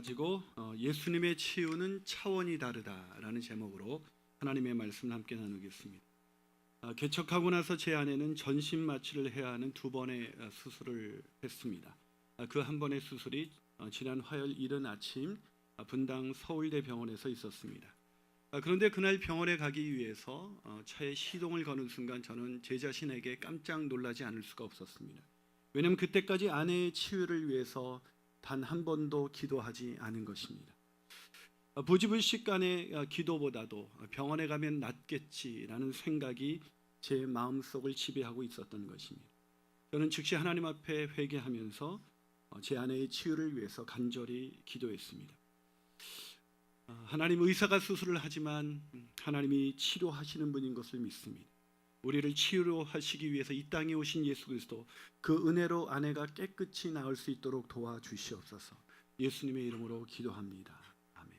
가지고 예수님의 치유는 차원이 다르다라는 제목으로 하나님의 말씀을 함께 나누겠습니다. 개척하고 나서 제 아내는 전신 마취를 해야 하는 2번의 수술을 했습니다. 그 한 번의 수술이 지난 화요일 이른 아침 분당 서울대병원에서 있었습니다. 그런데 그날 병원에 가기 위해서 차에 시동을 거는 순간 저는 제 자신에게 깜짝 놀라지 않을 수가 없었습니다. 왜냐하면 그때까지 아내의 치유를 위해서 단 한 번도 기도하지 않은 것입니다. 부지불식간의 기도보다도 병원에 가면 낫겠지라는 생각이 제 마음속을 지배하고 있었던 것입니다. 저는 즉시 하나님 앞에 회개하면서 제 아내의 치유를 위해서 간절히 기도했습니다. 하나님, 의사가 수술을 하지만 하나님이 치료하시는 분인 것을 믿습니다. 우리를 치유하시기 위해서 이 땅에 오신 예수 그리스도, 그 은혜로 아내가 깨끗이 나을 수 있도록 도와주시옵소서. 예수님의 이름으로 기도합니다. 아멘.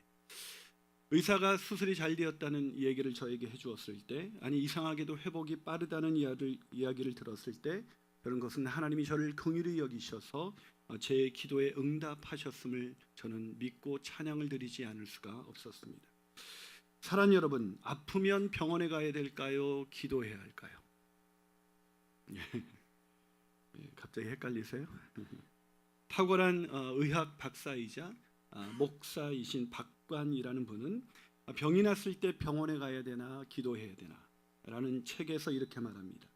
의사가 수술이 잘 되었다는 얘기를 저에게 해주었을 때, 아니 이상하게도 회복이 빠르다는 이야기를 들었을 때, 그런 것은 하나님이 저를 긍휼히 여기셔서 제 기도에 응답하셨음을 저는 믿고 찬양을 드리지 않을 수가 없었습니다. 사랑하는 여러분, 아프면 병원에 가야 될까요? 기도해야 할까요? 갑자기 헷갈리세요? 탁월한 의학 박사이자 목사이신 박관이라는 분은 병이 났을 때 병원에 가야 되나 기도해야 되나 라는 책에서 이렇게 말합니다.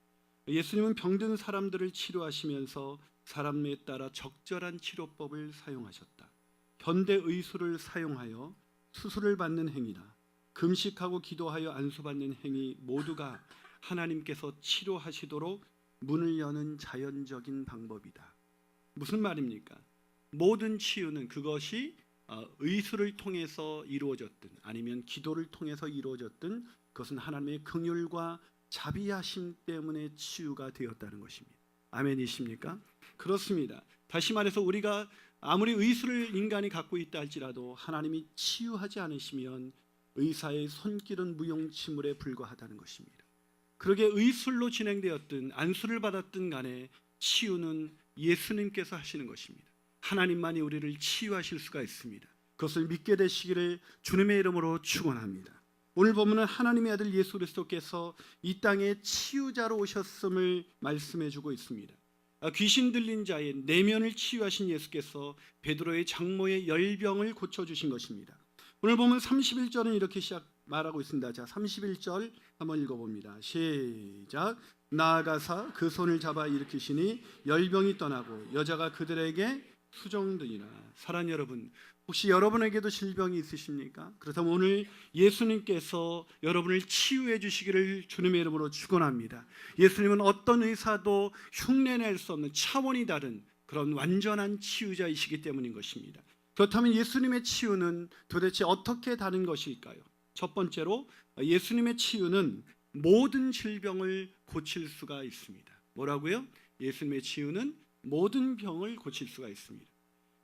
예수님은 병든 사람들을 치료하시면서 사람에 따라 적절한 치료법을 사용하셨다. 현대 의술을 사용하여 수술을 받는 행위나 금식하고 기도하여 안수받는 행위 모두가 하나님께서 치료하시도록 문을 여는 자연적인 방법이다. 무슨 말입니까? 모든 치유는 그것이 의술을 통해서 이루어졌든 아니면 기도를 통해서 이루어졌든 그것은 하나님의 긍휼과 자비하심 때문에 치유가 되었다는 것입니다. 아멘이십니까? 그렇습니다. 다시 말해서 우리가 아무리 의술을 인간이 갖고 있다 할지라도 하나님이 치유하지 않으시면 의사의 손길은 무용지물에 불과하다는 것입니다. 그러게 의술로 진행되었든 안수를 받았든 간에 치유는 예수님께서 하시는 것입니다. 하나님만이 우리를 치유하실 수가 있습니다. 그것을 믿게 되시기를 주님의 이름으로 축원합니다. 오늘 보면은 하나님의 아들 예수 그리스도께서 이 땅에 치유자로 오셨음을 말씀해 주고 있습니다. 귀신 들린 자의 내면을 치유하신 예수께서 베드로의 장모의 열병을 고쳐주신 것입니다. 오늘 보면 31절은 이렇게 말하고 있습니다. 자, 31절 한번 읽어봅니다. 시작. 나아가사 그 손을 잡아 일으키시니 열병이 떠나고 여자가 그들에게 수종되니라. 사랑하는 여러분, 혹시 여러분에게도 질병이 있으십니까? 그렇다면 오늘 예수님께서 여러분을 치유해 주시기를 주님의 이름으로 축원합니다. 예수님은 어떤 의사도 흉내낼 수 없는 차원이 다른 그런 완전한 치유자이시기 때문인 것입니다. 그렇다면 예수님의 치유는 도대체 어떻게 다른 것일까요? 첫 번째로 예수님의 치유는 모든 질병을 고칠 수가 있습니다. 뭐라고요? 예수님의 치유는 모든 병을 고칠 수가 있습니다.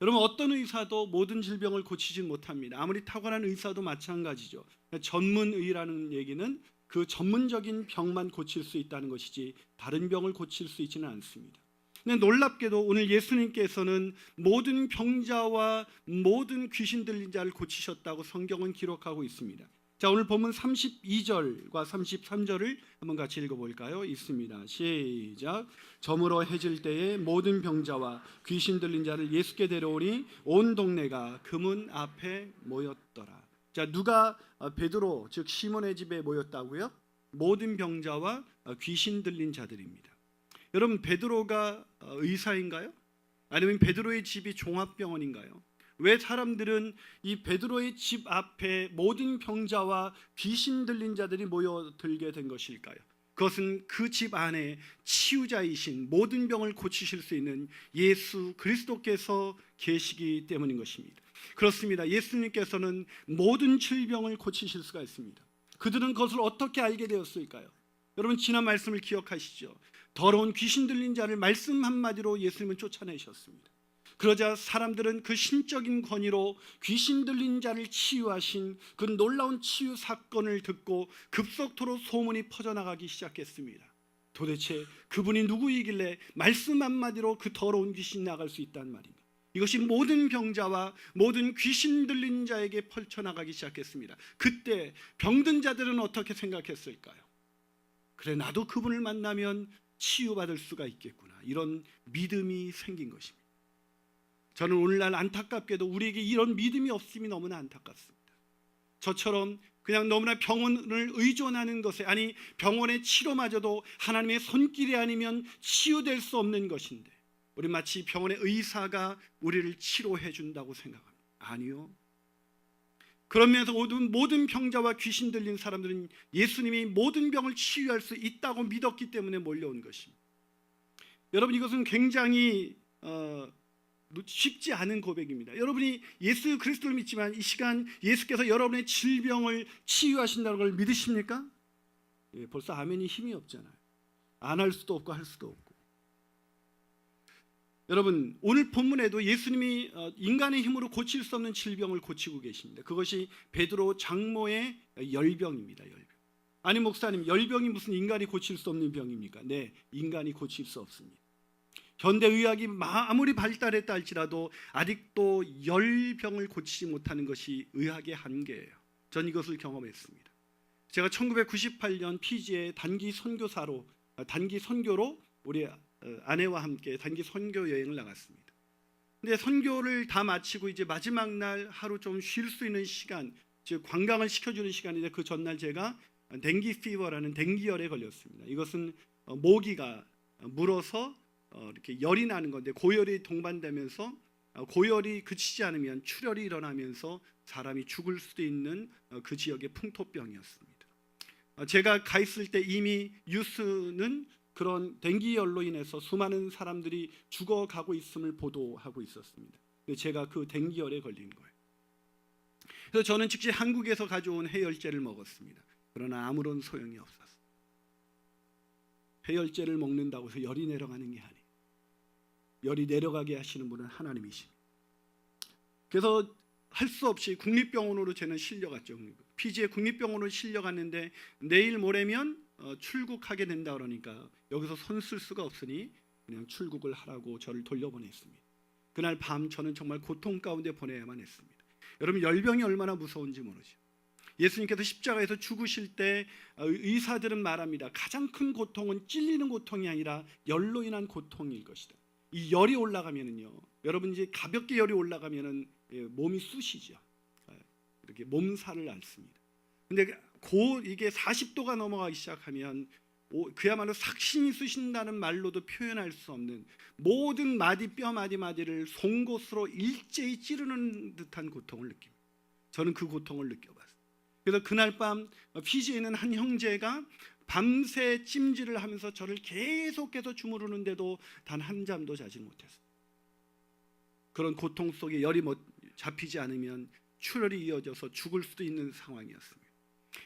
여러분, 어떤 의사도 모든 질병을 고치지 못합니다. 아무리 탁월한 의사도 마찬가지죠. 전문의라는 얘기는 그 전문적인 병만 고칠 수 있다는 것이지 다른 병을 고칠 수 있지는 않습니다. 근데 놀랍게도 오늘 예수님께서는 모든 병자와 모든 귀신 들린 자를 고치셨다고 성경은 기록하고 있습니다. 자, 오늘 본문 32절과 33절을 한번 같이 읽어볼까요? 있습니다. 시작. 저물어 해질 때에 모든 병자와 귀신 들린 자를 예수께 데려오니 온 동네가 그 문 앞에 모였더라. 자, 누가 베드로 즉 시몬의 집에 모였다고요? 모든 병자와 귀신 들린 자들입니다. 여러분, 베드로가 의사인가요? 아니면 베드로의 집이 종합병원인가요? 왜 사람들은 이 베드로의 집 앞에 모든 병자와 귀신 들린 자들이 모여들게 된 것일까요? 그것은 그 집 안에 치유자이신 모든 병을 고치실 수 있는 예수 그리스도께서 계시기 때문인 것입니다. 그렇습니다. 예수님께서는 모든 질병을 고치실 수가 있습니다. 그들은 그것을 어떻게 알게 되었을까요? 여러분, 지난 말씀을 기억하시죠? 더러운 귀신 들린 자를 말씀 한마디로 예수님은 쫓아내셨습니다. 그러자 사람들은 그 신적인 권위로 귀신 들린 자를 치유하신 그 놀라운 치유 사건을 듣고 급속도로 소문이 퍼져나가기 시작했습니다. 도대체 그분이 누구이길래 말씀 한마디로 그 더러운 귀신 나갈 수 있단 말인가? 이것이 모든 병자와 모든 귀신 들린 자에게 펼쳐나가기 시작했습니다. 그때 병든 자들은 어떻게 생각했을까요? 그래, 나도 그분을 만나면 치유받을 수가 있겠구나. 이런 믿음이 생긴 것입니다. 저는 오늘날 안타깝게도 우리에게 이런 믿음이 없음이 너무나 안타깝습니다. 저처럼 그냥 너무나 병원을 의존하는 것에, 아니 병원의 치료마저도 하나님의 손길이 아니면 치유될 수 없는 것인데, 우리 마치 병원의 의사가 우리를 치료해 준다고 생각합니다. 아니요. 그러면서 모든 병자와 귀신 들린 사람들은 예수님이 모든 병을 치유할 수 있다고 믿었기 때문에 몰려온 것입니다. 여러분, 이것은 굉장히 쉽지 않은 고백입니다. 여러분이 예수 그리스도를 믿지만 이 시간 예수께서 여러분의 질병을 치유하신다는 걸 믿으십니까? 예, 벌써 아멘이 힘이 없잖아요. 안 할 수도 없고 할 수도 없고. 여러분, 오늘 본문에도 예수님이 인간의 힘으로 고칠 수 없는 질병을 고치고 계십니다. 그것이 베드로 장모의 열병입니다. 열병. 아니 목사님, 열병이 무슨 인간이 고칠 수 없는 병입니까? 네, 인간이 고칠 수 없습니다. 현대의학이 아무리 발달했다 할지라도 아직도 열병을 고치지 못하는 것이 의학의 한계예요. 전 이것을 경험했습니다. 제가 1998년 피지에 단기 선교로 우리 아내와 함께 단기 선교 여행을 나갔습니다. 근데 선교를 다 마치고 이제 마지막 날 하루 좀 쉴 수 있는 시간, 즉 관광을 시켜주는 시간인데, 그 전날 제가 댕기 피버라는 댕기열에 걸렸습니다. 이것은 모기가 물어서 이렇게 열이 나는 건데, 고열이 동반되면서 고열이 그치지 않으면 출혈이 일어나면서 사람이 죽을 수도 있는 그 지역의 풍토병이었습니다. 제가 가 있을 때 이미 뉴스는 그런 댕기열로 인해서 수많은 사람들이 죽어가고 있음을 보도하고 있었습니다. 근데 제가 그 댕기열에 걸린 거예요. 그래서 저는 즉시 한국에서 가져온 해열제를 먹었습니다. 그러나 아무런 소용이 없었어요. 해열제를 먹는다고 해서 열이 내려가는 게 아니에요. 열이 내려가게 하시는 분은 하나님이십니다. 그래서 할 수 없이 국립병원으로 저는 실려갔죠. 피지에 국립병원으로 실려갔는데 내일 모레면 출국하게 된다 그러니까 여기서 손 쓸 수가 없으니 그냥 출국을 하라고 저를 돌려보냈습니다. 그날 밤 저는 정말 고통 가운데 보내야만 했습니다. 여러분, 열병이 얼마나 무서운지 모르죠. 예수님께서 십자가에서 죽으실 때 의사들은 말합니다. 가장 큰 고통은 찔리는 고통이 아니라 열로 인한 고통일 것이다. 이 열이 올라가면은요, 여러분 이제 가볍게 열이 올라가면은 몸이 쑤시죠. 이렇게 몸살을 앓습니다. 근데 이게 40도가 넘어가기 시작하면 그야말로 삭신이 쑤신다는 말로도 표현할 수 없는 모든 뼈 마디를 송곳으로 일제히 찌르는 듯한 고통을 느낍니다. 저는 그 고통을 느껴봤어요. 그래서 그날 밤 피지에 있는 한 형제가 밤새 찜질을 하면서 저를 계속해서 주무르는데도 단 한 잠도 자지 못했어요. 그런 고통 속에 열이 잡히지 않으면 출혈이 이어져서 죽을 수도 있는 상황이었습니다.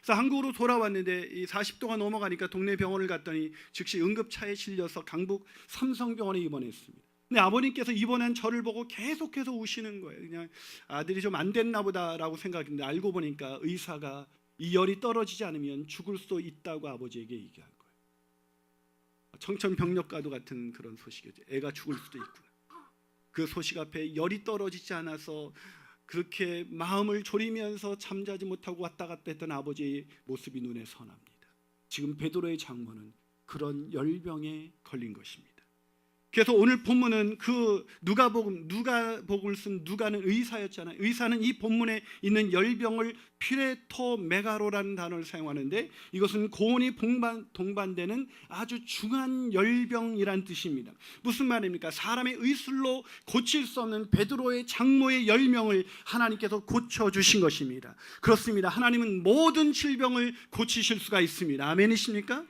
그래서 한국으로 돌아왔는데 이 40도가 넘어가니까 동네 병원을 갔더니 즉시 응급차에 실려서 강북 삼성병원에 입원했습니다. 근데 아버님께서 입원한 저를 보고 계속해서 우시는 거예요. 그냥 아들이 좀 안 됐나 보다라고 생각했는데 알고 보니까 의사가 이 열이 떨어지지 않으면 죽을 수도 있다고 아버지에게 얘기한 거예요. 청천벽력과도 같은 그런 소식이죠. 애가 죽을 수도 있구나. 그 소식 앞에 열이 떨어지지 않아서 그렇게 마음을 졸이면서 잠자지 못하고 왔다 갔다 했던 아버지의 모습이 눈에 선합니다. 지금 베드로의 장모는 그런 열병에 걸린 것입니다. 그래서 오늘 본문은 그 누가복음을 쓴 누가는 의사였잖아요. 의사는 이 본문에 있는 열병을 피레토메가로라는 단어를 사용하는데 이것은 고온이 동반되는 아주 중한 열병이란 뜻입니다. 무슨 말입니까? 사람의 의술로 고칠 수 없는 베드로의 장모의 열명을 하나님께서 고쳐주신 것입니다. 그렇습니다. 하나님은 모든 질병을 고치실 수가 있습니다. 아멘이십니까?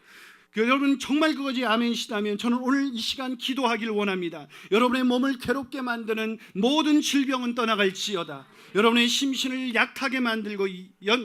여러분 정말 그것이 아멘이시다면 저는 오늘 이 시간 기도하길 원합니다. 여러분의 몸을 괴롭게 만드는 모든 질병은 떠나갈지어다. 여러분의 심신을 약하게 만들고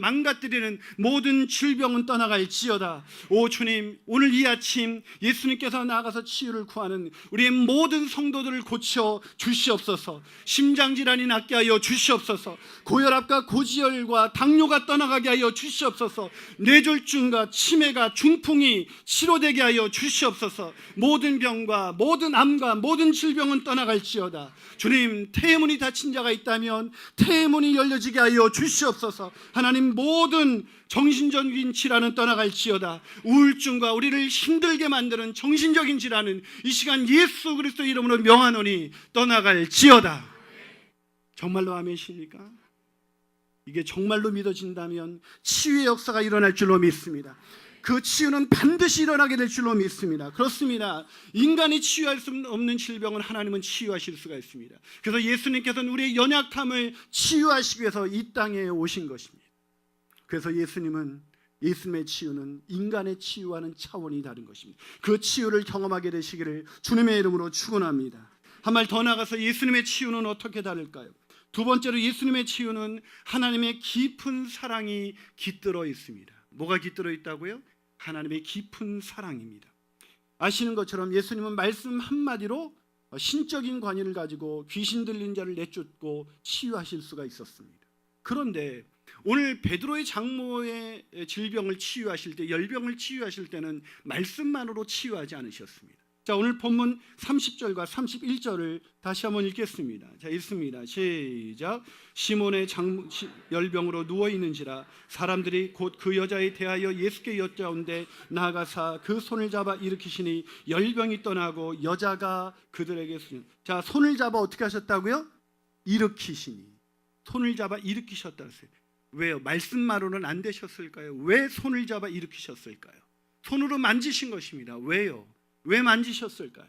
망가뜨리는 모든 질병은 떠나갈지어다. 오 주님, 오늘 이 아침 예수님께서 나가서 치유를 구하는 우리의 모든 성도들을 고쳐 주시옵소서. 심장질환이 낫게 하여 주시옵소서. 고혈압과 고지혈과 당뇨가 떠나가게 하여 주시옵소서. 뇌졸중과 치매가 중풍이 치료되게 하여 주시옵소서. 모든 병과 모든 암과 모든 질병은 떠나갈지어다. 주님, 태문이 닫힌 자가 있다면 태문이 열려지게 하여 주시옵소서. 하나님, 모든 정신적인 질환은 떠나갈지어다. 우울증과 우리를 힘들게 만드는 정신적인 질환은 이 시간 예수 그리스도 이름으로 명하노니 떠나갈지어다. 정말로 아멘이십니까? 이게 정말로 믿어진다면 치유의 역사가 일어날 줄로 믿습니다. 그 치유는 반드시 일어나게 될 줄로 믿습니다. 그렇습니다. 인간이 치유할 수 없는 질병은 하나님은 치유하실 수가 있습니다. 그래서 예수님께서는 우리의 연약함을 치유하시기 위해서 이 땅에 오신 것입니다. 그래서 예수님의 치유는 인간의 치유와는 차원이 다른 것입니다. 그 치유를 경험하게 되시기를 주님의 이름으로 축원합니다. 한 말 더 나가서 예수님의 치유는 어떻게 다를까요? 두 번째로 예수님의 치유는 하나님의 깊은 사랑이 깃들어 있습니다. 뭐가 깃들어 있다고요? 하나님의 깊은 사랑입니다. 아시는 것처럼 예수님은 말씀 한마디로 신적인 관여를 가지고 귀신 들린 자를 내쫓고 치유하실 수가 있었습니다. 그런데 오늘 베드로의 장모의 질병을 치유하실 때, 열병을 치유하실 때는 말씀만으로 치유하지 않으셨습니다. 자, 오늘 본문 30절과 31절을 다시 한번 읽겠습니다. 자, 읽습니다. 시작. 시몬의 열병으로 누워 있는지라 사람들이 곧 그 여자에 대하여 예수께 여짜온데 나아가사 그 손을 잡아 일으키시니 열병이 떠나고 여자가 그들에게 자, 손을 잡아 어떻게 하셨다고요? 일으키시니. 손을 잡아 일으키셨다 했어요. 왜요? 말씀만으로는 안 되셨을까요? 왜 손을 잡아 일으키셨을까요? 손으로 만지신 것입니다. 왜요? 왜 만지셨을까요?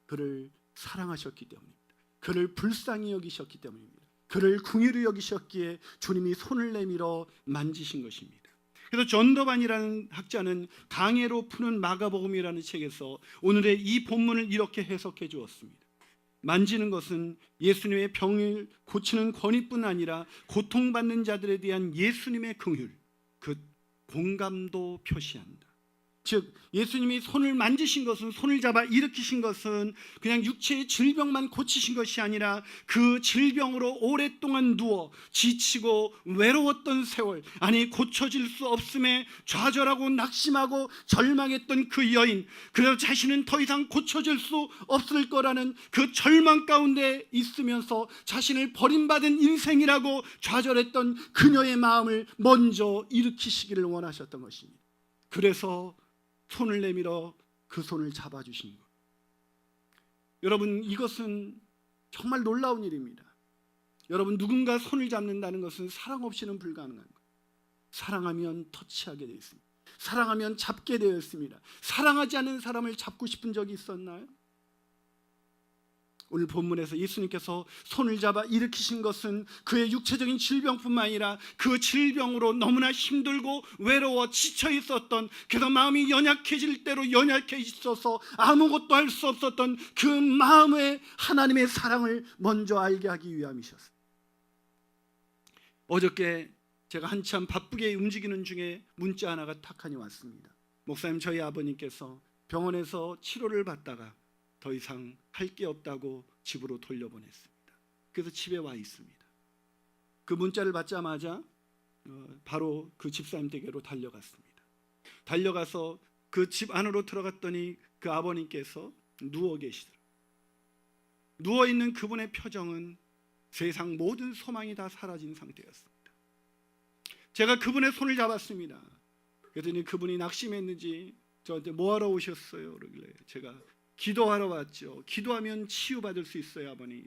그를 사랑하셨기 때문입니다. 그를 불쌍히 여기셨기 때문입니다. 그를 긍휼히 여기셨기에 주님이 손을 내밀어 만지신 것입니다. 그래서 전도반이라는 학자는 강해로 푸는 마가복음이라는 책에서 오늘의 이 본문을 이렇게 해석해 주었습니다. 만지는 것은 예수님의 병을 고치는 권위뿐 아니라 고통받는 자들에 대한 예수님의 긍휼, 그 공감도 표시한다. 즉 예수님이 손을 만지신 것은, 손을 잡아 일으키신 것은 그냥 육체의 질병만 고치신 것이 아니라 그 질병으로 오랫동안 누워 지치고 외로웠던 세월, 아니 고쳐질 수 없음에 좌절하고 낙심하고 절망했던 그 여인, 그래서 자신은 더 이상 고쳐질 수 없을 거라는 그 절망 가운데 있으면서 자신을 버림받은 인생이라고 좌절했던 그녀의 마음을 먼저 일으키시기를 원하셨던 것입니다. 그래서 손을 내밀어 그 손을 잡아주신 것. 여러분, 이것은 정말 놀라운 일입니다. 여러분, 누군가 손을 잡는다는 것은 사랑 없이는 불가능한 것. 사랑하면 터치하게 되어 있습니다. 사랑하면 잡게 되어 있습니다. 사랑하지 않는 사람을 잡고 싶은 적이 있었나요? 오늘 본문에서 예수님께서 손을 잡아 일으키신 것은 그의 육체적인 질병뿐만 아니라 그 질병으로 너무나 힘들고 외로워 지쳐 있었던, 그래서 마음이 연약해질 대로 연약해 있어서 아무것도 할 수 없었던 그 마음의 하나님의 사랑을 먼저 알게 하기 위함이셨어요. 어저께 제가 한참 바쁘게 움직이는 중에 문자 하나가 탁하니 왔습니다. 목사님, 저희 아버님께서 병원에서 치료를 받다가 더 이상 할 게 없다고 집으로 돌려보냈습니다. 그래서 집에 와 있습니다. 그 문자를 받자마자 바로 그 집사님 댁으로 달려갔습니다. 달려가서 그 집 안으로 들어갔더니 그 아버님께서 누워 계시더라고요. 누워있는 그분의 표정은 세상 모든 소망이 다 사라진 상태였습니다. 제가 그분의 손을 잡았습니다. 그랬더니 그분이 낙심했는지 저한테 뭐하러 오셨어요? 그러길래 제가 기도하러 왔죠. 기도하면 치유받을 수 있어요, 아버님.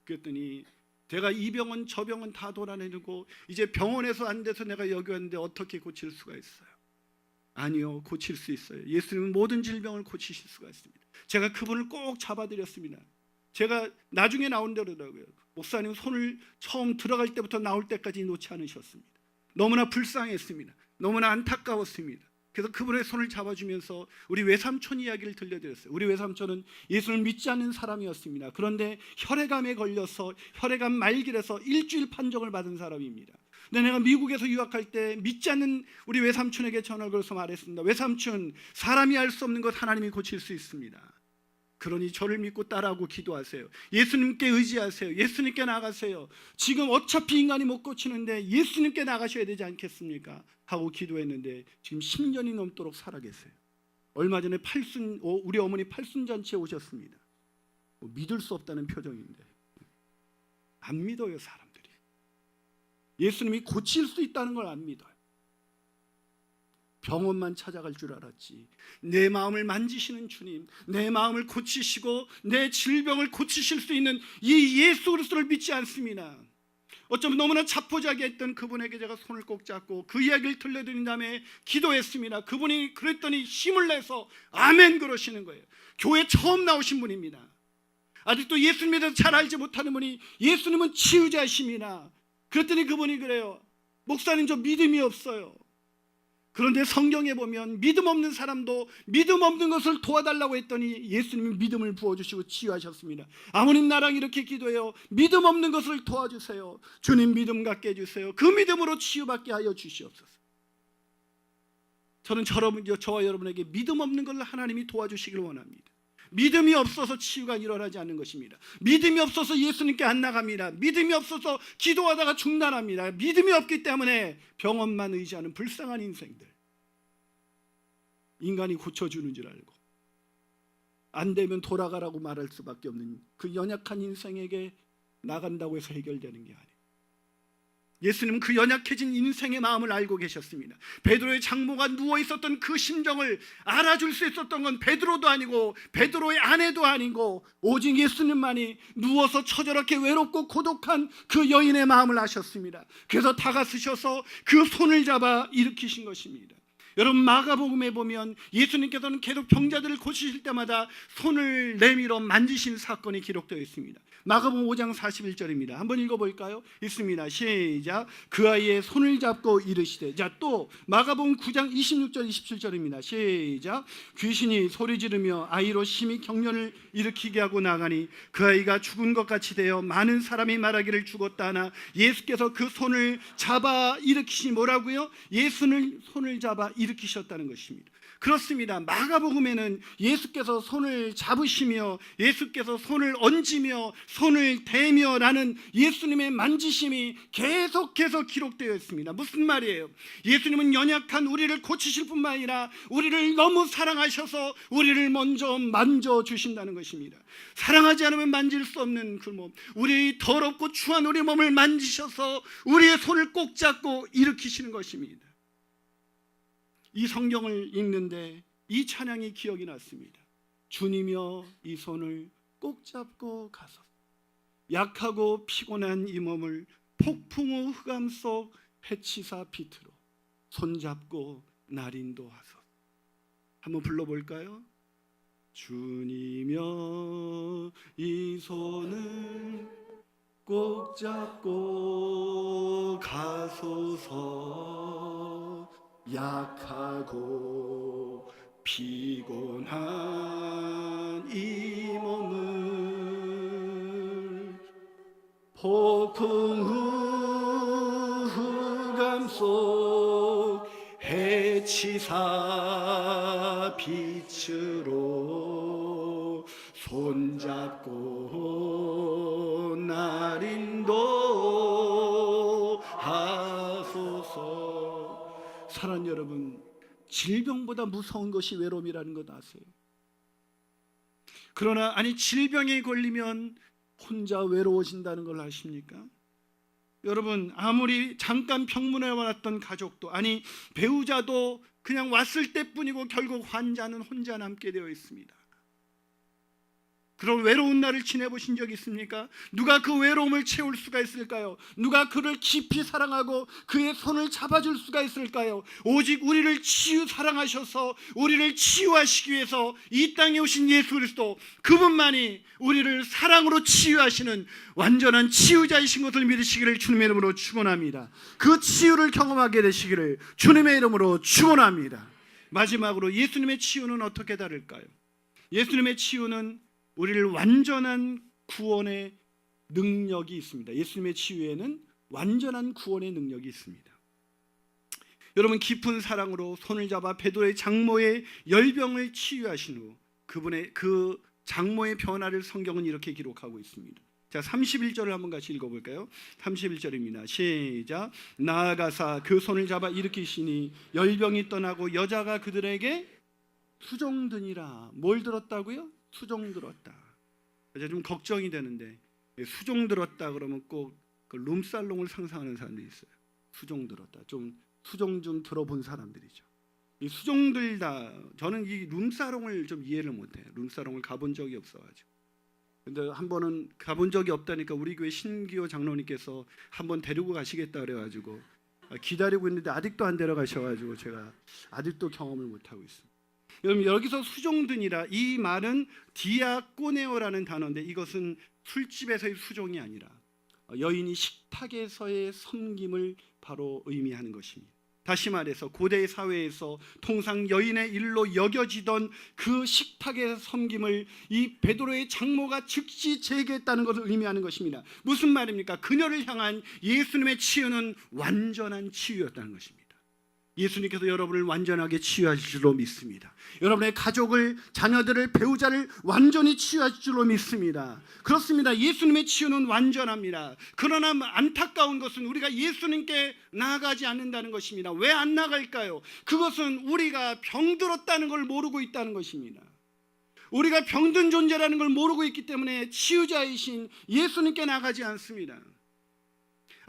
그랬더니 내가 이 병은 저 병은 다 돌아내고 이제 병원에서 안 돼서 내가 여기 왔는데 어떻게 고칠 수가 있어요? 아니요, 고칠 수 있어요. 예수님은 모든 질병을 고치실 수가 있습니다. 제가 그분을 꼭 잡아드렸습니다. 제가 나중에 나온다 그러더라고요. 목사님 손을 처음 들어갈 때부터 나올 때까지 놓지 않으셨습니다. 너무나 불쌍했습니다. 너무나 안타까웠습니다. 그래서 그분의 손을 잡아주면서 우리 외삼촌 이야기를 들려드렸어요. 우리 외삼촌은 예수를 믿지 않는 사람이었습니다. 그런데 혈액암에 걸려서 혈액암 말길에서 일주일 판정을 받은 사람입니다. 근데 내가 미국에서 유학할 때 믿지 않는 우리 외삼촌에게 전화를 걸어서 말했습니다. 외삼촌, 사람이 할 수 없는 것 하나님이 고칠 수 있습니다. 그러니 저를 믿고 따라하고 기도하세요. 예수님께 의지하세요. 예수님께 나가세요. 지금 어차피 인간이 못 고치는데 예수님께 나가셔야 되지 않겠습니까? 하고 기도했는데 지금 10년이 넘도록 살아계세요. 얼마 전에 우리 어머니 팔순잔치에 오셨습니다. 믿을 수 없다는 표정인데 안 믿어요, 사람들이. 예수님이 고칠 수 있다는 걸 안 믿어요. 병원만 찾아갈 줄 알았지. 내 마음을 만지시는 주님, 내 마음을 고치시고 내 질병을 고치실 수 있는 이 예수 그리스도를 믿지 않습니다. 어쩌면 너무나 자포자기했던 그분에게 제가 손을 꼭 잡고 그 이야기를 들려드린 다음에 기도했습니다. 그분이 그랬더니 힘을 내서 아멘 그러시는 거예요. 교회 처음 나오신 분입니다. 아직도 예수님에 대해서 잘 알지 못하는 분이 예수님은 치유자이십니다. 그랬더니 그분이 그래요. 목사님, 저 믿음이 없어요. 그런데 성경에 보면 믿음 없는 사람도 믿음 없는 것을 도와달라고 했더니 예수님이 믿음을 부어주시고 치유하셨습니다. 아버님, 나랑 이렇게 기도해요. 믿음 없는 것을 도와주세요. 주님, 믿음 갖게 해주세요. 그 믿음으로 치유받게 하여 주시옵소서. 저는 저와 여러분에게 믿음 없는 걸 하나님이 도와주시길 원합니다. 믿음이 없어서 치유가 일어나지 않는 것입니다. 믿음이 없어서 예수님께 안 나갑니다. 믿음이 없어서 기도하다가 중단합니다. 믿음이 없기 때문에 병원만 의지하는 불쌍한 인생들, 인간이 고쳐주는 줄 알고 안 되면 돌아가라고 말할 수밖에 없는 그 연약한 인생에게 나간다고 해서 해결되는 게 아니에요. 예수님은 그 연약해진 인생의 마음을 알고 계셨습니다. 베드로의 장모가 누워있었던 그 심정을 알아줄 수 있었던 건 베드로도 아니고 베드로의 아내도 아니고 오직 예수님만이 누워서 처절하게 외롭고 고독한 그 여인의 마음을 아셨습니다. 그래서 다가서셔서 그 손을 잡아 일으키신 것입니다. 여러분, 마가복음에 보면 예수님께서는 계속 병자들을 고치실 때마다 손을 내밀어 만지신 사건이 기록되어 있습니다. 마가복음 5장 41절입니다. 한번 읽어볼까요? 있습니다. 시작. 그 아이의 손을 잡고 이르시되. 자, 또 마가복음 9장 26절 27절입니다. 시작. 귀신이 소리 지르며 아이로 심히 경련을 일으키게 하고 나가니 그 아이가 죽은 것 같이 되어 많은 사람이 말하기를 죽었다 하나 예수께서 그 손을 잡아 일으키시니 뭐라고요? 예수는 손을 잡아 일으키셨다는 것입니다. 그렇습니다. 마가복음에는 예수께서 손을 잡으시며 예수께서 손을 얹으며 손을 대며 라는 예수님의 만지심이 계속해서 기록되어 있습니다. 무슨 말이에요? 예수님은 연약한 우리를 고치실 뿐만 아니라 우리를 너무 사랑하셔서 우리를 먼저 만져주신다는 것입니다. 사랑하지 않으면 만질 수 없는 그 몸, 우리 더럽고 추한 우리 몸을 만지셔서 우리의 손을 꼭 잡고 일으키시는 것입니다. 이 성경을 읽는데 이 찬양이 기억이 났습니다. 주님이여 이 손을 꼭 잡고 가소서. 약하고 피곤한 이 몸을 폭풍우 흑암 속 해치사 빛으로 손잡고 날 인도하소서. 한번 불러볼까요? 주님이여 이 손을 꼭 잡고 가소서. 약하고 피곤한 이 몸을 폭풍 흑암 속 해치사 빛으로 손잡고 날 인도하소서. 사랑하는 여러분, 질병보다 무서운 것이 외로움이라는 것 아세요? 그러나 질병에 걸리면 혼자 외로워진다는 걸 아십니까? 여러분, 아무리 잠깐 병문안에 왔던 가족도 배우자도 그냥 왔을 때뿐이고 결국 환자는 혼자 남게 되어 있습니다. 그런 외로운 날을 지내보신 적 있습니까? 누가 그 외로움을 채울 수가 있을까요? 누가 그를 깊이 사랑하고 그의 손을 잡아줄 수가 있을까요? 오직 우리를 사랑하셔서 우리를 치유하시기 위해서 이 땅에 오신 예수 그리스도, 그분만이 우리를 사랑으로 치유하시는 완전한 치유자이신 것을 믿으시기를 주님의 이름으로 축원합니다. 그 치유를 경험하게 되시기를 주님의 이름으로 축원합니다. 마지막으로 예수님의 치유는 어떻게 다를까요? 예수님의 치유는 우리를 완전한 구원의 능력이 있습니다. 예수님의 치유에는 완전한 구원의 능력이 있습니다. 여러분, 깊은 사랑으로 손을 잡아 베드로의 장모의 열병을 치유하신 후 그분의 그 장모의 변화를 성경은 이렇게 기록하고 있습니다. 자, 31절을 한번 같이 읽어볼까요? 31절입니다. 시작. 나아가사 그 손을 잡아 일으키시니 열병이 떠나고 여자가 그들에게 수종드니라. 뭘 들었다고요? 수종 들었다. 이제 좀 걱정이 되는데, 수종 들었다 그러면 꼭 그 룸살롱을 상상하는 사람들이 있어요. 수종 들었다. 좀 수종 좀 들어본 사람들이죠. 이 수종 들다, 저는 이 룸살롱을 좀 이해를 못해요. 룸살롱을 가본 적이 없어가지고. 근데 한 번은 가본 적이 없다니까 우리 교회 신기호 장로님께서 한번 데리고 가시겠다 그래가지고 기다리고 있는데 아직도 안 데려가셔가지고 제가 아직도 경험을 못하고 있습니다. 여러분, 여기서 수종드니라, 이 말은 디아꼬네오라는 단어인데 이것은 술집에서의 수종이 아니라 여인이 식탁에서의 섬김을 바로 의미하는 것입니다. 다시 말해서 고대 사회에서 통상 여인의 일로 여겨지던 그 식탁의 섬김을 이 베드로의 장모가 즉시 제기했다는 것을 의미하는 것입니다. 무슨 말입니까? 그녀를 향한 예수님의 치유는 완전한 치유였다는 것입니다. 예수님께서 여러분을 완전하게 치유하실 줄로 믿습니다. 여러분의 가족을, 자녀들을, 배우자를 완전히 치유하실 줄로 믿습니다. 그렇습니다. 예수님의 치유는 완전합니다. 그러나 안타까운 것은 우리가 예수님께 나아가지 않는다는 것입니다. 왜 안 나갈까요? 그것은 우리가 병들었다는 걸 모르고 있다는 것입니다. 우리가 병든 존재라는 걸 모르고 있기 때문에 치유자이신 예수님께 나가지 않습니다.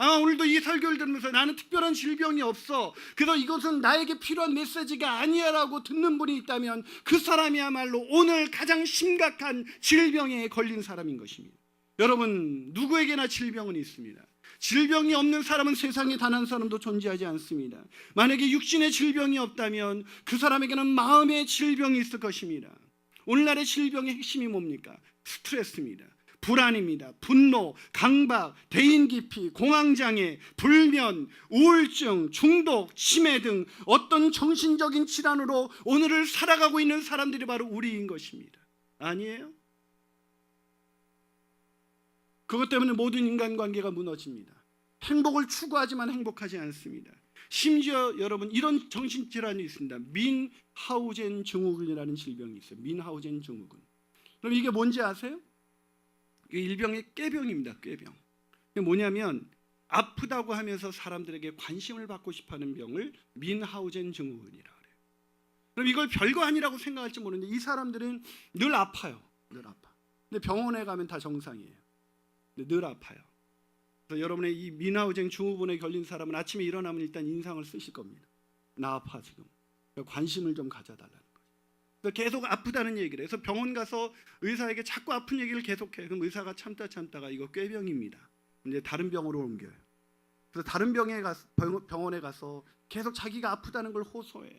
오늘도 이 설교를 들으면서 나는 특별한 질병이 없어, 그래서 이것은 나에게 필요한 메시지가 아니야 라고 듣는 분이 있다면 그 사람이야말로 오늘 가장 심각한 질병에 걸린 사람인 것입니다. 여러분, 누구에게나 질병은 있습니다. 질병이 없는 사람은 세상에 단 한 사람도 존재하지 않습니다. 만약에 육신의 질병이 없다면 그 사람에게는 마음의 질병이 있을 것입니다. 오늘날의 질병의 핵심이 뭡니까? 스트레스입니다. 불안입니다. 분노, 강박, 대인기피, 공황장애, 불면, 우울증, 중독, 치매 등 어떤 정신적인 질환으로 오늘을 살아가고 있는 사람들이 바로 우리인 것입니다. 아니에요? 그것 때문에 모든 인간관계가 무너집니다. 행복을 추구하지만 행복하지 않습니다. 심지어 여러분, 이런 정신질환이 있습니다. 민하우젠 증후군이라는 질병이 있어요. 민하우젠 증후군. 그럼 이게 뭔지 아세요? 일병의 꾀병입니다. 꾀병. 이게 뭐냐면 아프다고 하면서 사람들에게 관심을 받고 싶어하는 병을 민하우젠 증후군이라 그래요. 그럼 이걸 별거 아니라고 생각할지 모르는데 이 사람들은 늘 아파요. 늘 아파. 근데 병원에 가면 다 정상이에요. 근데 늘 아파요. 그래서 여러분의 이 민하우젠 증후군에 걸린 사람은 아침에 일어나면 일단 인상을 쓰실 겁니다. 나 아파 지금. 관심을 좀 가져달라는. 계속 아프다는 얘기를 해서 병원 가서 의사에게 자꾸 아픈 얘기를 계속해. 그럼 의사가 참다가 이거 꾀병입니다. 이제 다른 병으로 옮겨요. 그래서 다른 병원에 가서 계속 자기가 아프다는 걸 호소해요.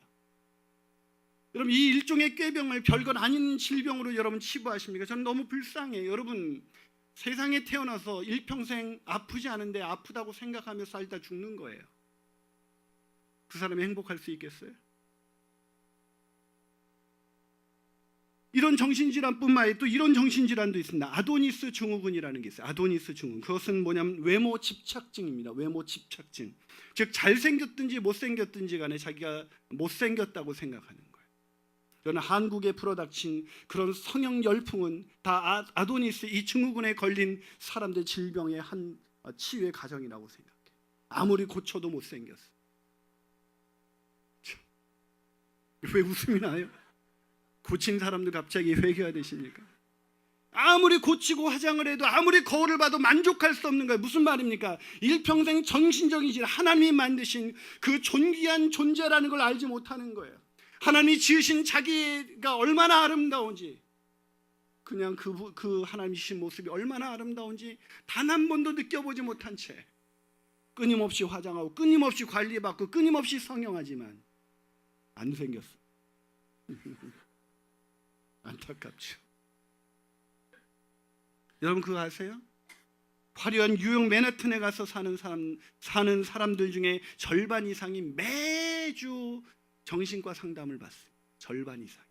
여러분, 이 일종의 꾀병을 별것 아닌 질병으로 여러분 치부하십니까? 저는 너무 불쌍해요. 여러분, 세상에 태어나서 일평생 아프지 않은데 아프다고 생각하며 살다 죽는 거예요. 그 사람이 행복할 수 있겠어요? 이런 정신질환뿐만 아니라 또 이런 정신질환도 있습니다. 아도니스 증후군이라는 게 있어요. 아도니스 증후군. 그것은 뭐냐면 외모 집착증입니다. 외모 집착증. 즉 잘생겼든지 못생겼든지 간에 자기가 못생겼다고 생각하는 거예요. 저는 한국에 불어닥친 그런 성형 열풍은 다 아도니스 이 증후군에 걸린 사람들 질병의 한 치유의 과정이라고 생각해요. 아무리 고쳐도 못생겼어. 왜 웃음이 나요? 고친 사람도 갑자기 회개가 되십니까? 아무리 고치고 화장을 해도 아무리 거울을 봐도 만족할 수 없는 거예요. 무슨 말입니까? 일평생 정신적인 질, 하나님이 만드신 그 존귀한 존재라는 걸 알지 못하는 거예요. 하나님이 지으신 자기가 얼마나 아름다운지, 그냥 그 하나님이 지으신 모습이 얼마나 아름다운지 단 한 번도 느껴보지 못한 채 끊임없이 화장하고 끊임없이 관리받고 끊임없이 성형하지만 안 생겼어. 안타깝죠. 여러분 그거 아세요? 화려한 뉴욕 맨해튼에 가서 사는 사람들 중에 절반 이상이 매주 정신과 상담을 받습니다. 절반 이상.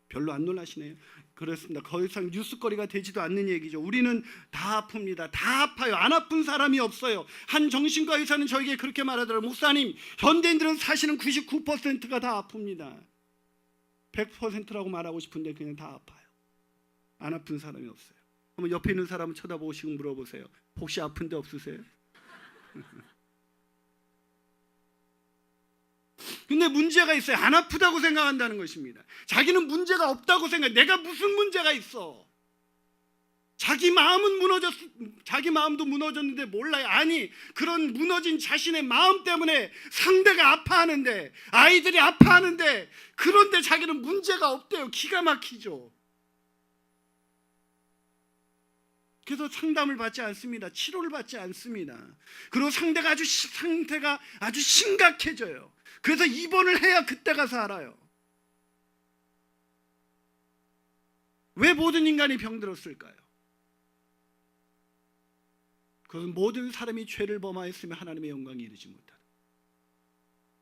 별로 안 놀라시네요. 그렇습니다. 더 이상 뉴스거리가 되지도 않는 얘기죠. 우리는 다 아픕니다. 다 아파요. 안 아픈 사람이 없어요. 한 정신과 의사는 저에게 그렇게 말하더라고요. 목사님, 현대인들은 사실은 99%가 다 아픕니다. 100%라고 말하고 싶은데 그냥 다 아파요. 안 아픈 사람이 없어요. 한번 옆에 있는 사람을 쳐다보시고 물어보세요. 혹시 아픈 데 없으세요? 근데 문제가 있어요. 안 아프다고 생각한다는 것입니다. 자기는 문제가 없다고 생각해. 내가 무슨 문제가 있어? 자기 마음도 무너졌는데 몰라요. 아니, 그런 무너진 자신의 마음 때문에 상대가 아파하는데, 아이들이 아파하는데, 그런데 자기는 문제가 없대요. 기가 막히죠. 그래서 상담을 받지 않습니다. 치료를 받지 않습니다. 그리고 상태가 아주 심각해져요. 그래서 입원을 해야 그때 가서 알아요. 왜 모든 인간이 병들었을까요? 그것은 모든 사람이 죄를 범하였으며 하나님의 영광에 이르지 못하다.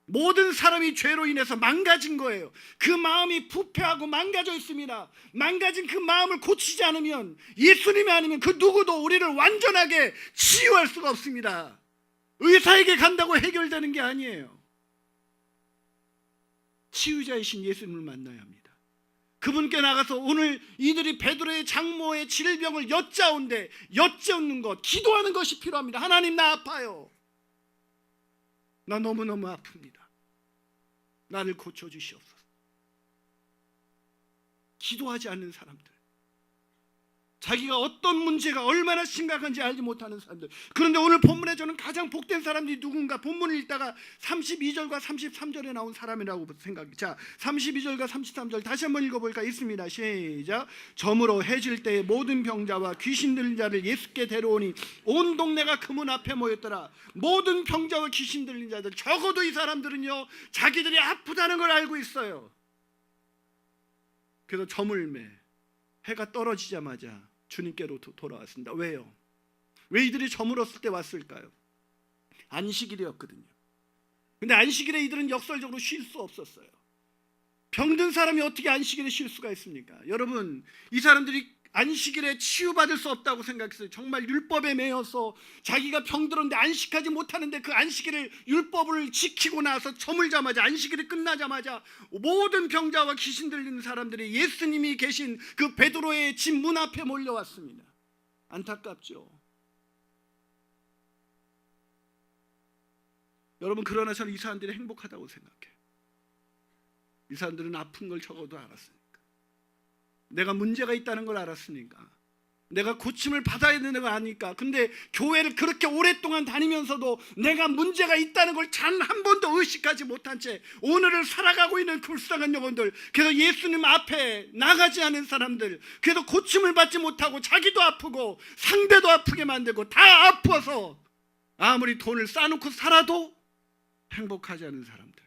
모든 사람이 죄로 인해서 망가진 거예요. 그 마음이 부패하고 망가져 있습니다. 망가진 그 마음을 고치지 않으면, 예수님이 아니면 그 누구도 우리를 완전하게 치유할 수가 없습니다. 의사에게 간다고 해결되는 게 아니에요. 치유자이신 예수님을 만나야 합니다. 그분께 나가서 오늘 이들이 베드로의 장모의 질병을 여짜오는 것, 기도하는 것이 필요합니다. 하나님, 나 아파요. 나 너무너무 아픕니다. 나를 고쳐주시옵소서. 기도하지 않는 사람들, 자기가 어떤 문제가 얼마나 심각한지 알지 못하는 사람들. 그런데 오늘 본문에 저는 가장 복된 사람들이 누군가, 본문을 읽다가 32절과 33절에 나온 사람이라고 생각해요. 자, 32절과 33절 다시 한번 읽어볼까? 있습니다. 시작. 저물어 해질 때에 모든 병자와 귀신 들린 자를 예수께 데려오니 온 동네가 그 문 앞에 모였더라. 모든 병자와 귀신 들린 자들, 적어도 이 사람들은요, 자기들이 아프다는 걸 알고 있어요. 그래서 저물매 해가 떨어지자마자 주님께로 돌아왔습니다. 왜요? 왜 이들이 저물었을 때 왔을까요? 안식일이었거든요. 근데 안식일에 이들은 역설적으로 쉴 수 없었어요. 병든 사람이 어떻게 안식일에 쉴 수가 있습니까? 여러분, 이 사람들이 안식일에 치유받을 수 없다고 생각했어요. 정말 율법에 매여서 자기가 병들었는데 안식하지 못하는데, 그 안식일을 율법을 지키고 나서 저물자마자, 안식일이 끝나자마자 모든 병자와 귀신 들리는 사람들이 예수님이 계신 그 베드로의 집 문 앞에 몰려왔습니다. 안타깝죠. 여러분, 그러나 저는 이 사람들이 행복하다고 생각해요. 이 사람들은 아픈 걸 적어도 알았으니까, 내가 문제가 있다는 걸 알았으니까, 내가 고침을 받아야 되는 걸 아니까. 근데 교회를 그렇게 오랫동안 다니면서도 내가 문제가 있다는 걸 단 한 번도 의식하지 못한 채 오늘을 살아가고 있는 불쌍한 영혼들, 그래서 예수님 앞에 나가지 않은 사람들, 그래서 고침을 받지 못하고 자기도 아프고 상대도 아프게 만들고 다 아파서 아무리 돈을 쌓아놓고 살아도 행복하지 않은 사람들.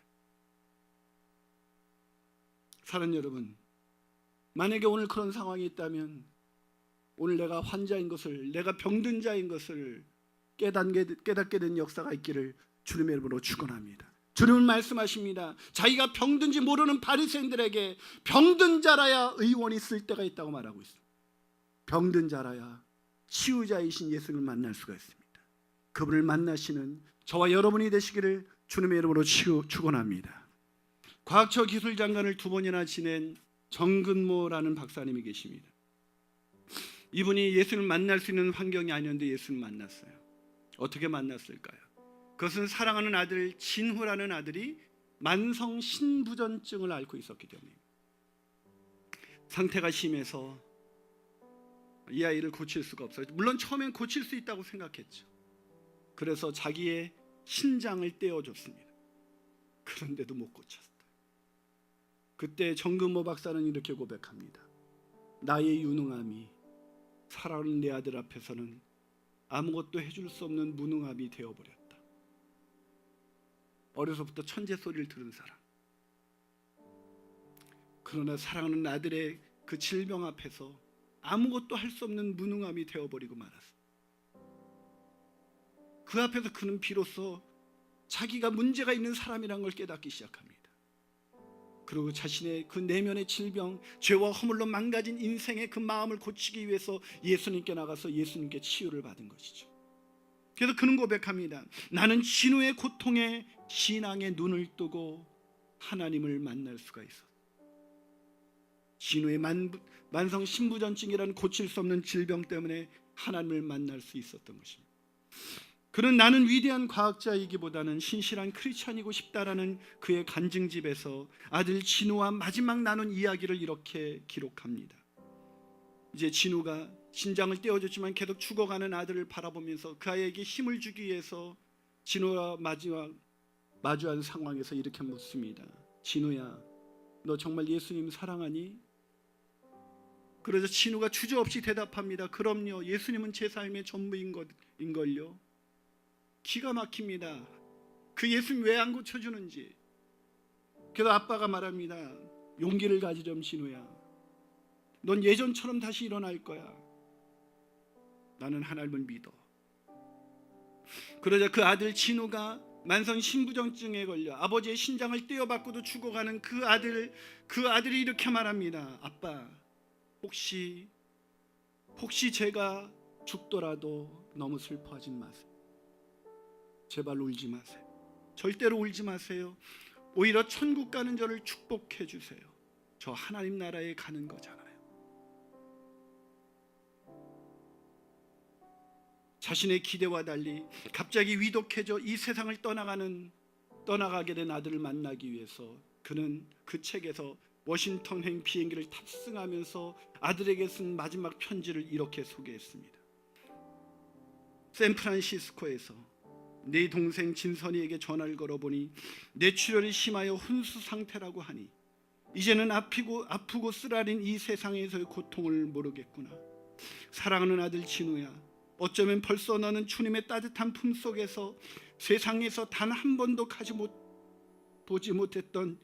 사랑하는 여러분, 만약에 오늘 그런 상황이 있다면, 오늘 내가 환자인 것을, 내가 병든 자인 것을 깨닫게 된 역사가 있기를 주님의 이름으로 축원합니다. 주님은 말씀하십니다. 자기가 병든지 모르는 바리새인들에게 병든 자라야 의원이 쓸 때가 있다고 말하고 있습니다. 병든 자라야 치유자이신 예수님을 만날 수가 있습니다. 그분을 만나시는 저와 여러분이 되시기를 주님의 이름으로 축원합니다. 과학처 기술장관을 2번이나 지낸 정근모라는 박사님이 계십니다. 이분이 예수님을 만날 수 있는 환경이 아니었는데 예수님을 만났어요. 어떻게 만났을까요? 그것은 사랑하는 아들 진후라는 아들이 만성 신부전증을 앓고 있었기 때문입니다. 상태가 심해서 이 아이를 고칠 수가 없어요. 물론 처음엔 고칠 수 있다고 생각했죠. 그래서 자기의 신장을 떼어줬습니다. 그런데도 못 고쳤어요. 그때 정근모 박사는 이렇게 고백합니다. 나의 유능함이 사랑하는 내 아들 앞에서는 아무것도 해줄 수 없는 무능함이 되어버렸다. 어려서부터 천재 소리를 들은 사람, 그러나 사랑하는 아들의 그 질병 앞에서 아무것도 할 수 없는 무능함이 되어버리고 말았어. 그 앞에서 그는 비로소 자기가 문제가 있는 사람이라는 걸 깨닫기 시작합니다. 그리고 자신의 그 내면의 질병, 죄와 허물로 망가진 인생의 그 마음을 고치기 위해서 예수님께 나가서 예수님께 치유를 받은 것이죠. 그래서 그는 고백합니다. 나는 진우의 고통에 신앙의 눈을 뜨고 하나님을 만날 수가 있어. 진우의 만성 신부전증이라는 고칠 수 없는 질병 때문에 하나님을 만날 수 있었던 것입니다. 그는 나는 위대한 과학자이기보다는 신실한 크리스찬이고 싶다라는 그의 간증집에서 아들 진우와 마지막 나눈 이야기를 이렇게 기록합니다. 이제 진우가 신장을 떼어줬지만 계속 죽어가는 아들을 바라보면서 그 아이에게 힘을 주기 위해서 진우와 마주한 상황에서 이렇게 묻습니다. 진우야, 너 정말 예수님 사랑하니? 그래서 진우가 주저없이 대답합니다. 그럼요, 예수님은 제 삶의 전부인걸요. 기가 막힙니다. 그 예수님 왜 안 고쳐주는지. 그래서 아빠가 말합니다. 용기를 가지렴 진우야. 넌 예전처럼 다시 일어날 거야. 나는 하나님을 믿어. 그러자 그 아들 진우가 만성 신부전증에 걸려 아버지의 신장을 떼어받고도 죽어가는 그 아들이 이렇게 말합니다. 아빠, 혹시 제가 죽더라도 너무 슬퍼하지 마세요. 제발 울지 마세요. 절대로 울지 마세요. 오히려 천국 가는 저를 축복해 주세요. 저 하나님 나라에 가는 거잖아요. 자신의 기대와 달리 갑자기 위독해져 이 세상을 떠나가게 된 아들을 만나기 위해서 그는 그 책에서 워싱턴행 비행기를 탑승하면서 아들에게 쓴 마지막 편지를 이렇게 소개했습니다. 샌프란시스코에서 네 동생 진선이에게 전화를 걸어보니 뇌출혈이 심하여 혼수 상태라고 하니 이제는 아프고 쓰라린 이 세상에서의 고통을 모르겠구나. 사랑하는 아들 진우야, 어쩌면 벌써 너는 주님의 따뜻한 품속에서 세상에서 단 한 번도 보지 못했던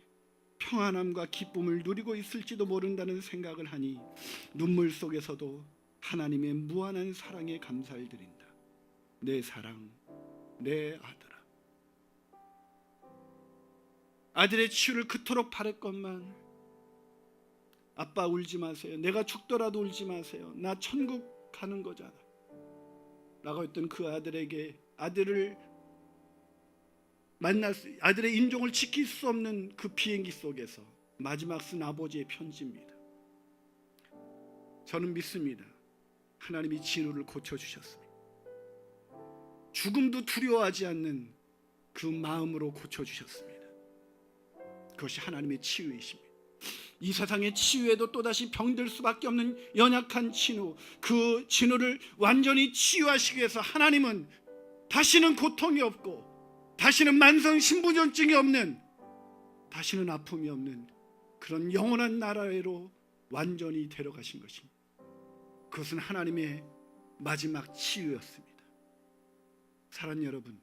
평안함과 기쁨을 누리고 있을지도 모른다는 생각을 하니 눈물 속에서도 하나님의 무한한 사랑에 감사를 드린다. 내 사랑, 내 아들아. 아들의 치유를 그토록 바랬건만 아빠 울지 마세요. 내가 죽더라도 울지 마세요. 나 천국 가는 거잖아 라고 했던 그 아들에게 아들의 인종을 지킬 수 없는 그 비행기 속에서 마지막 쓴 아버지의 편지입니다. 저는 믿습니다. 하나님이 진우를 고쳐주셨습니다. 죽음도 두려워하지 않는 그 마음으로 고쳐주셨습니다. 그것이 하나님의 치유이십니다. 이 세상의 치유에도 또다시 병들 수밖에 없는 연약한 진우, 그 진우를 완전히 치유하시기 위해서 하나님은 다시는 고통이 없고 다시는 만성 신부전증이 없는, 다시는 아픔이 없는 그런 영원한 나라로 완전히 데려가신 것입니다. 그것은 하나님의 마지막 치유였습니다. 사랑하는 여러분,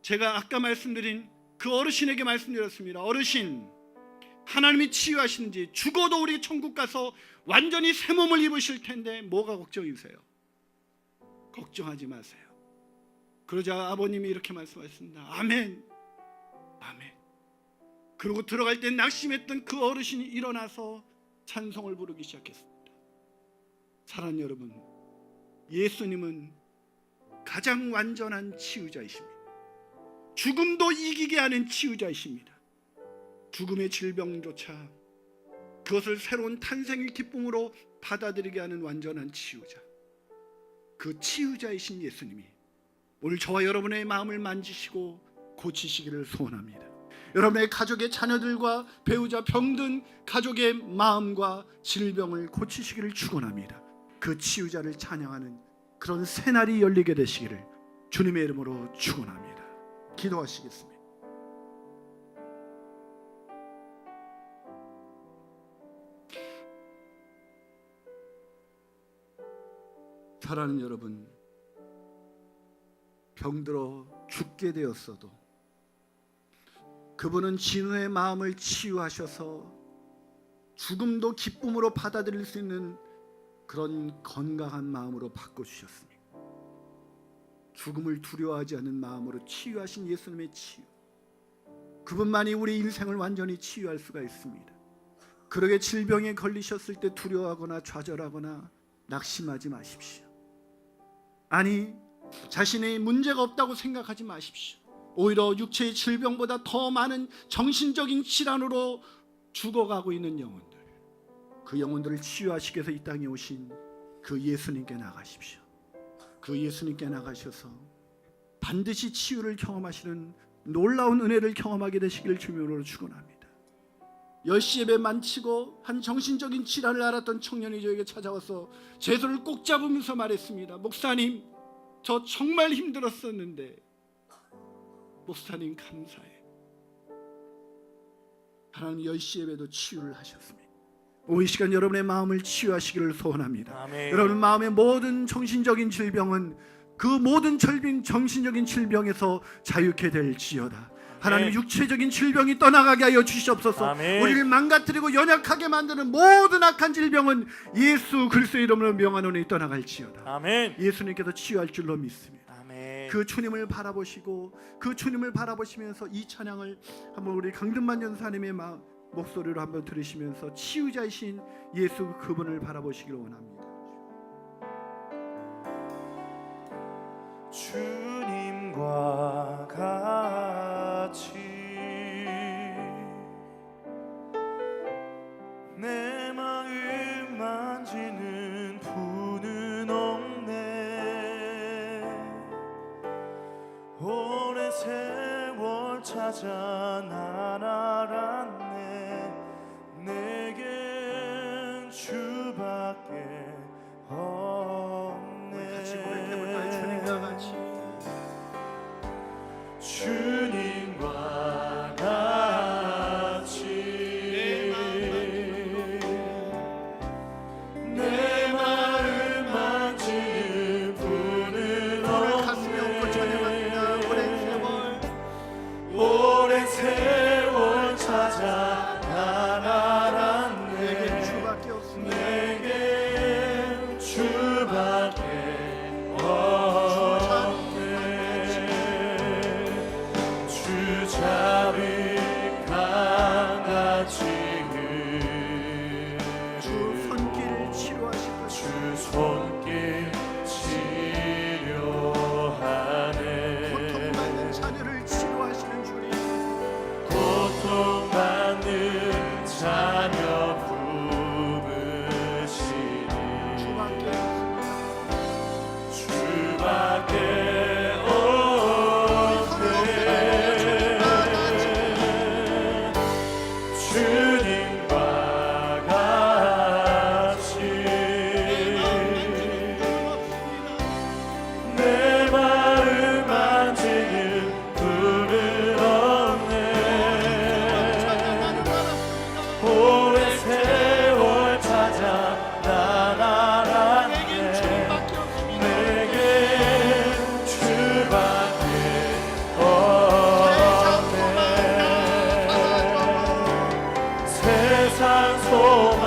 제가 아까 말씀드린 그 어르신에게 말씀드렸습니다. 어르신, 하나님이 치유하시는지 죽어도 우리 천국 가서 완전히 새 몸을 입으실 텐데 뭐가 걱정이세요? 걱정하지 마세요. 그러자 아버님이 이렇게 말씀하셨습니다. 아멘, 아멘. 그리고 들어갈 때 낙심했던 그 어르신이 일어나서 찬송을 부르기 시작했습니다. 사랑하는 여러분, 예수님은 가장 완전한 치유자이십니다. 죽음도 이기게 하는 치유자이십니다. 죽음의 질병조차 그것을 새로운 탄생의 기쁨으로 받아들이게 하는 완전한 치유자, 그 치유자이신 예수님이 오늘 저와 여러분의 마음을 만지시고 고치시기를 소원합니다. 여러분의 가족의 자녀들과 배우자, 병든 가족의 마음과 질병을 고치시기를 축원합니다. 그 치유자를 찬양하는 그런 새날이 열리게 되시기를 주님의 이름으로 축원합니다. 기도하시겠습니다. 사랑하는 여러분, 병들어 죽게 되었어도 그분은 진우의 마음을 치유하셔서 죽음도 기쁨으로 받아들일 수 있는 그런 건강한 마음으로 바꿔주셨습니다. 죽음을 두려워하지 않는 마음으로 치유하신 예수님의 치유, 그분만이 우리 인생을 완전히 치유할 수가 있습니다. 그러게 질병에 걸리셨을 때 두려워하거나 좌절하거나 낙심하지 마십시오. 아니, 자신의 문제가 없다고 생각하지 마십시오. 오히려 육체의 질병보다 더 많은 정신적인 질환으로 죽어가고 있는 영혼들, 그 영혼들을 치유하시기 위해서 이 땅에 오신 그 예수님께 나가십시오. 그 예수님께 나가셔서 반드시 치유를 경험하시는 놀라운 은혜를 경험하게 되시기를 주님으로 축원합니다. 10시 예배 만치고 한 정신적인 질환을 앓았던 청년이 저에게 찾아와서 제 손을 꼭 잡으면서 말했습니다. 목사님, 저 정말 힘들었었는데 목사님 감사해요. 하나님 10시 예배도 치유를 하셨습니다. 이 시간 여러분의 마음을 치유하시기를 소원합니다. 아멘. 여러분 마음의 모든 정신적인 질병은 그 모든 정신적인 질병에서 자유케 될지어다. 하나님 육체적인 질병이 떠나가게 하여 주시옵소서. 아멘. 우리를 망가뜨리고 연약하게 만드는 모든 악한 질병은 예수 그리스도의 이름으로 명하노니 떠나갈지어다. 아멘. 예수님께서 치유할 줄로 믿습니다. 아멘. 그 주님을 바라보시고 그 주님을 바라보시면서 이 찬양을 한번 우리 강든만 전사님의 목소리로 한번 들으시면서 치유자이신 예수 그분을 바라보시기를 원합니다. 주님과 같이 내 마음 만지는 분은 없네. 오랜 세월 찾아 난 알았네. 내겐 주밖에 없네. 같이 고백해볼까요? 주님과 같이. 주님과 같이 내 마음 만지는 분은 가슴에 얹고 찬양합니다. 오랜 세월 찾아 난 알았네. 내겐 주밖에 없습니다. 내겐 주밖에 없네. 주 잡은 강같이 주 손길을 치료하실 주 것이다. 손길 치료하네. 고통받는 자녀를 치료하시는 주님. 고통받는 자녀 부으시니 주밖에 없습니다. 주밖에 주님과 같이 내 마음 만지는 분은 없네. 오랜 세월 찾아 난 알았네. 내겐 주밖에 없네. 세상 소망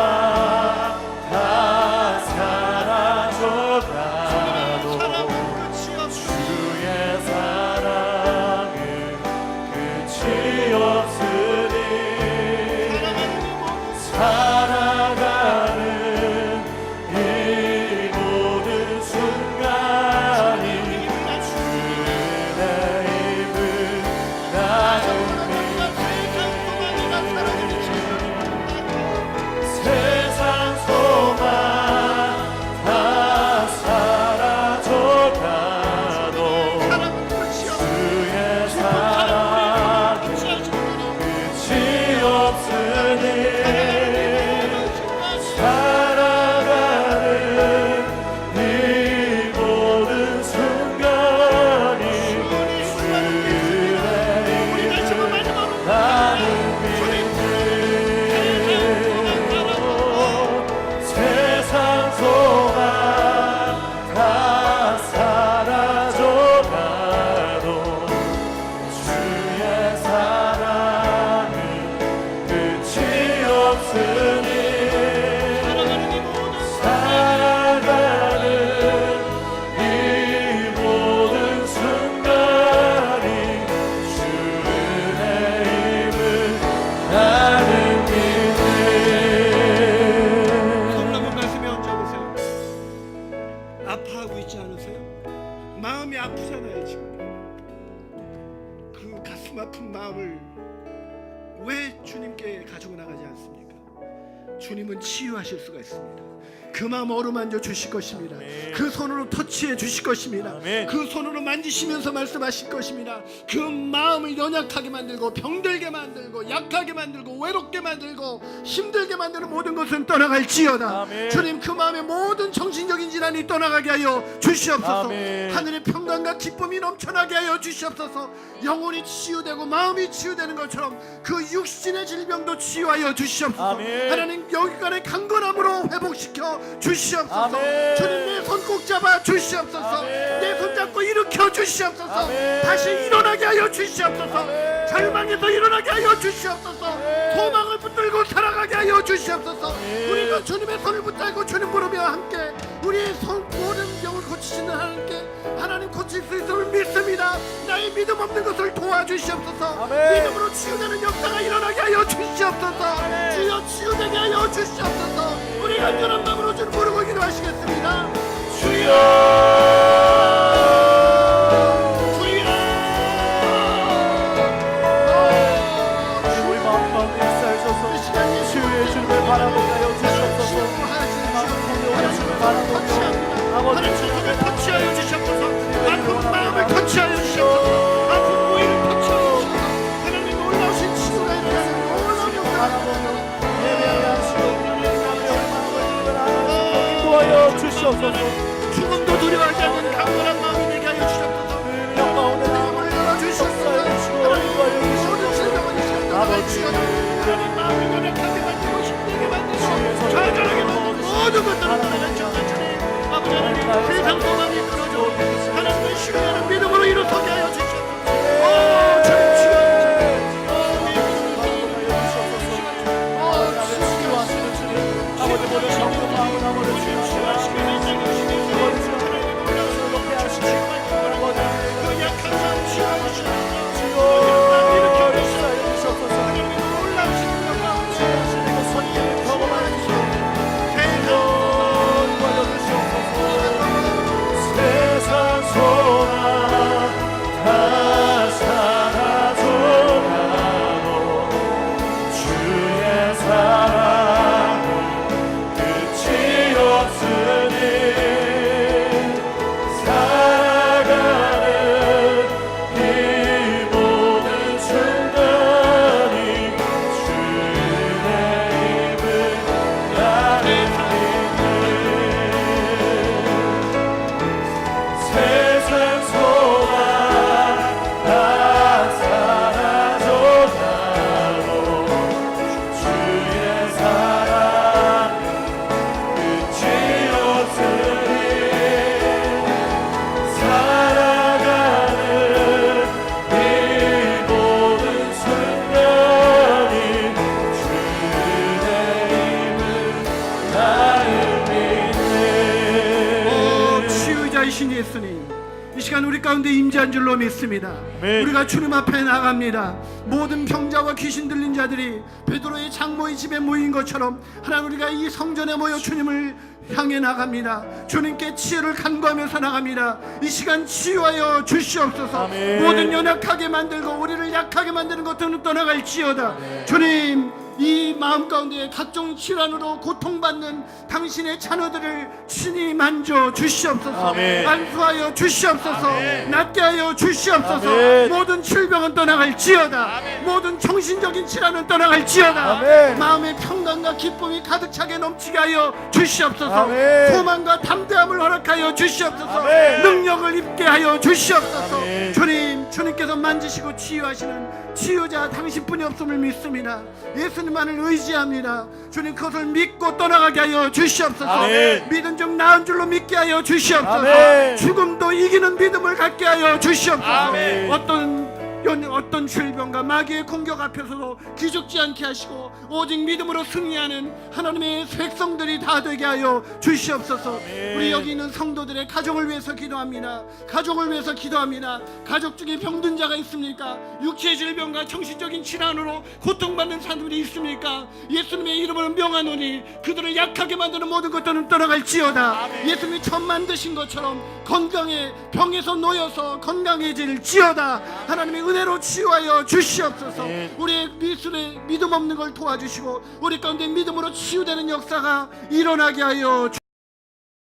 다 사라져가도 주의 사랑은 끝이 없으니 살아가는 이 모든 순간이 주의 힘을 나는 세상 소망 다 사라져가도 주의 사랑은 끝이 없으니 살아가는 이 모든 순간이 주의 힘을 나는 믿네. 세상 소망 다 사라져가도 주의 사랑은 끝이 없으니 살아가는 이 모든 순간이 주의 힘을 나는 믿네. 성령은 말씀에 얹어보세요. 아파하고 있지 않으세요? 마음이 아프잖아요 지금. 그 가슴 아픈 마음을 왜 주님께 가지고 나가지 않습니까? 주님은 치유하실 수가 있습니다. 그 마음 어루만져 주실 것입니다. 아멘. 그 손으로 터치해 주실 것입니다. 아멘. 그 손으로 만지시면서 말씀하실 것입니다. 그 마음을 연약하게 만들고 병들게 만들고 약하게 만들고 외롭게 만들고 힘들게 만드는 모든 것은 떠나갈지어다. 아멘. 주님 그 마음의 모든 정신적인 질환이 떠나가게 하여 주시옵소서. 아멘. 하늘의 평강과 기쁨이 넘쳐나게 하여 주시옵소서. 영혼이 치유되고 마음이 치유되는 것처럼 그 육신의 질병도 치유하여 주시옵소서. 아멘. 하나님 여기간의 강건함으로 회복시켜 주시옵소서. 아멘. 주님 내 손 꼭 잡아 주시옵소서. 아멘. 내 손 잡고 일으켜 주시옵소서. 아멘. 다시 일어나게 하여 주시옵소서. 아멘. 절망에서 일어나게 하여 주시옵소서. 아멘. 소망을 붙들고 살아가게 하여 주시옵소서. 아멘. 우리가 주님의 손을 붙들고 주님 부르며 함께 우리의 모든 병을 고치시는 하나님께 하나님 고칠 수 있음을 믿습니다. 나의 믿음 없는 것을 도와주시옵소서. 아멘. 믿음으로 치유되는 역사가 일어나게 하여 주시옵소서. 아멘. 주여 치유되게 하여 주시옵소서. 우리 간절한 마음으로 주님 부르고 기도하시겠습니다. 우리 마음 가운데 입사하셔서 치유의 주님을 바라보게 하여 주시옵소서. 하나님 주님을 터치하여 주시옵소서. 아픈 마음을 터치하여 주시옵소서. 아픈 모의를 터치하여 주시옵소서. 하나님 놀라우신 치유가 일어나는 놀라운 역사가 인도하여 주시옵소서. 죽음도 두려워하지 않는 강건한 마음이 되게 하여 주시옵소서. 하나님을 열어주시옵소서. 하나님 모든 질병을 이 시간 치유하여 하나님 마음을 연약하게 만들고 힘들게 만들고 좌절하게 만들고 모든 것들을 떠나는 주님 아버지 하나님 세상 소망이 끊어져 하나님의 신뢰하는 믿음으로 일어서게 하여 주시옵소서. 주님 치유하시는 주님, 아버지 모든 정령 마음을 아버지 치유하시게 치유자이신 예수님 이 시간 우리 가운데 임재한 줄로 믿습니다. 아멘. 우리가 주님 앞에 나갑니다. 모든 병자와 귀신 들린 자들이 베드로의 장모의 집에 모인 것처럼 하나님 우리가 이 성전에 모여 주님을 향해 나갑니다. 주님께 치유를 간구하면서 나갑니다. 이 시간 치유하여 주시옵소서. 아멘. 모든 연약하게 만들고 우리를 약하게 만드는 것들은 떠나갈지어다. 아멘. 주님 이 마음 가운데 각종 질환으로 고통받는 당신의 자녀들을 친히 만져 주시옵소서. 아멘. 안수하여 주시옵소서. 아멘. 낫게 하여 주시옵소서. 아멘. 모든 질병은 떠나갈지어다. 모든 정신적인 질환은 떠나갈지어다. 아멘. 마음의 평강과 기쁨이 가득 차게 넘치게 하여 주시옵소서. 아멘. 소망과 담대함을 허락하여 주시옵소서. 아멘. 능력을 입게 하여 주시옵소서. 아멘. 주님께서 만지시고 치유하시는 치유자 당신뿐이 없음을 믿습니다. 예수님만을 의지합니다. 주님 그것을 믿고 떠나가게 하여 주시옵소서. 아멘. 믿은 중 나은 줄로 믿게 하여 주시옵소서. 아멘. 죽음도 이기는 믿음을 갖게 하여 주시옵소서. 아멘. 어떤 질병과 마귀의 공격 앞에서도 기죽지 않게 하시고 오직 믿음으로 승리하는 하나님의 백성들이 다 되게 하여 주시옵소서. 아멘. 우리 여기 있는 성도들의 가정을 위해서 기도합니다. 가족을 위해서 기도합니다. 가족 중에 병든 자가 있습니까? 육체의 질병과 정신적인 질환으로 고통받는 사람들이 있습니까? 예수님의 이름으로 명하노니 그들을 약하게 만드는 모든 것들은 떠나갈지어다. 아멘. 예수님이 처음 만드신 것처럼 건강에 병에서 놓여서 건강해질지어다. 하나님의 은혜로 치유하여 주시옵소서. 아멘. 우리의 미술에 믿음 없는 걸 도와주시고 우리 가운데 믿음으로 치유되는 역사가 일어나게 하여